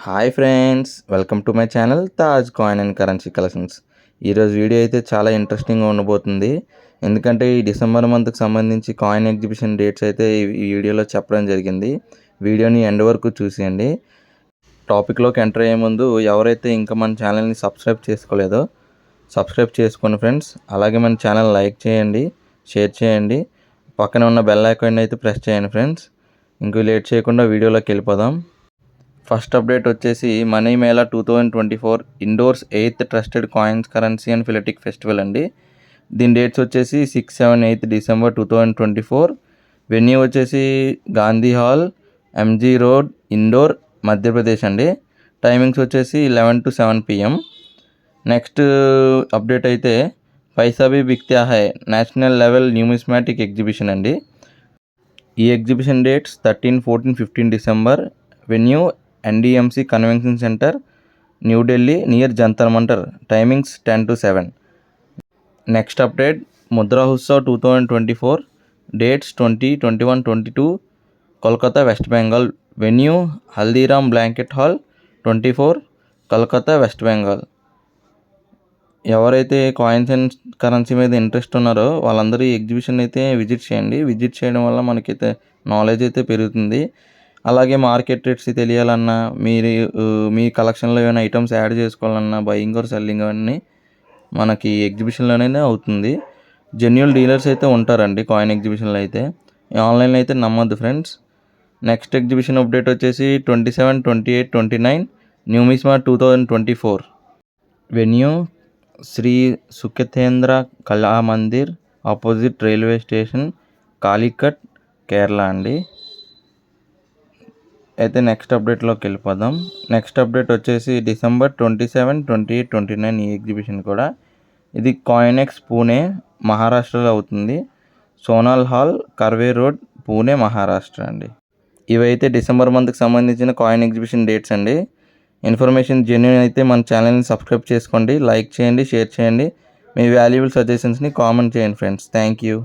Hi friends, welcome to my channel Taj coin and currency collections. ఈరోజు video అయితే చాలా ఇంట్రెస్టింగ్గా ఉండబోతుంది. ఎందుకంటే ఈ డిసెంబర్ మంత్కి సంబంధించి కాయిన్ ఎగ్జిబిషన్ డేట్స్ అయితే ఈ వీడియోలో చెప్పడం జరిగింది. వీడియోని ఎండ్ వరకు చూసేయండి. టాపిక్లోకి ఎంటర్ అయ్యే ముందు ఎవరైతే ఇంకా మన ఛానల్ని సబ్స్క్రైబ్ చేసుకోలేదో సబ్స్క్రైబ్ చేసుకోండి ఫ్రెండ్స్. అలాగే మన ఛానల్ లైక్ చేయండి, షేర్ చేయండి, పక్కన ఉన్న బెల్ ఐకాన్ అయితే ప్రెస్ చేయండి ఫ్రెండ్స్. ఇంకో లేట్ చేయకుండా వీడియోలోకి వెళ్ళిపోదాం. ఫస్ట్ అప్డేట్ వచ్చేసి money mela 2024 Indore's 8th trusted coins currency and philatelic festival అండి. దీని డేట్స్ వచ్చేసి 6, 7, 8 డిసెంబర్ 2024. వెన్యూ వచ్చేసి Gandhi hall, MG road, Indore, Madhya Pradesh అండి. టైమింగ్స్ వచ్చేసి 11 to 7 PM. నెక్స్ట్ అప్డేట్ అయితే పైసా భీ బిక్తా హై నేషనల్ లెవెల్ న్యూమిస్మాటిక్ ఎగ్జిబిషన్ అండి. ఈ exhibition dates 13, 14, 15 December. Venue NDMC convention centre, New Delhi near Jantar Mantar. Timings 10 to 7. Next update Mudra Utsav 2024 dates 20, 21, 22 Kolkata West Bengal. Venue Haldiram blanket hall, 24 Kolkata West Bengal. ఎవరైతే కాయిన్స్ అండ్ కరెన్సీ మీద ఇంట్రెస్ట్ ఉన్నారో వాళ్ళందరూ ఈ ఎగ్జిబిషన్ అయితే విజిట్ చేయండి. విజిట్ చేయడం వల్ల మనకైతే నాలెడ్జ్ అయితే పెరుగుతుంది. అలాగే మార్కెట్ రేట్స్ తెలియాలన్నా, మీరు మీ కలెక్షన్లో ఏమైనా ఐటమ్స్ యాడ్ చేసుకోవాలన్నా, బయింగ్ ఆర్ సెల్లింగ్ అన్నీ మనకి ఎగ్జిబిషన్లోనే అవుతుంది. జెన్యూన్ డీలర్స్ అయితే ఉంటారండి కాయిన్ ఎగ్జిబిషన్లో అయితే. ఆన్లైన్లో అయితే నమ్మద్దు ఫ్రెండ్స్. నెక్స్ట్ ఎగ్జిబిషన్ అప్డేట్ వచ్చేసి 27, 28, 29 న్యూమిస్మా 2024. వెన్యూ శ్రీ సుఖేతేంద్ర కళా Mandir, opposite railway station, Calicut, Kerala అండి. అయితే నెక్స్ట్ అప్డేట్లోకి వెళ్ళిపోదాం. నెక్స్ట్ అప్డేట్ వచ్చేసి డిసెంబర్ 27, 28, 29 ఈ ఎగ్జిబిషన్ కూడా. ఇది కాయినెక్స్ పూణే, మహారాష్ట్రలో అవుతుంది. సోనాల్ హాల్, కర్వే రోడ్, పూణే, మహారాష్ట్ర అండి. ఇవైతే డిసెంబర్ మంత్కి సంబంధించిన కాయిన్ ఎగ్జిబిషన్ డేట్స్ అండి. ఇన్ఫర్మేషన్ జెన్యూన్ అయితే మన ఛానల్ని సబ్స్క్రైబ్ చేసుకోండి, లైక్ చేయండి, షేర్ చేయండి. మీ వాల్యుబుల్ సజెషన్స్ని కామెంట్ చేయండి ఫ్రెండ్స్. Thank you.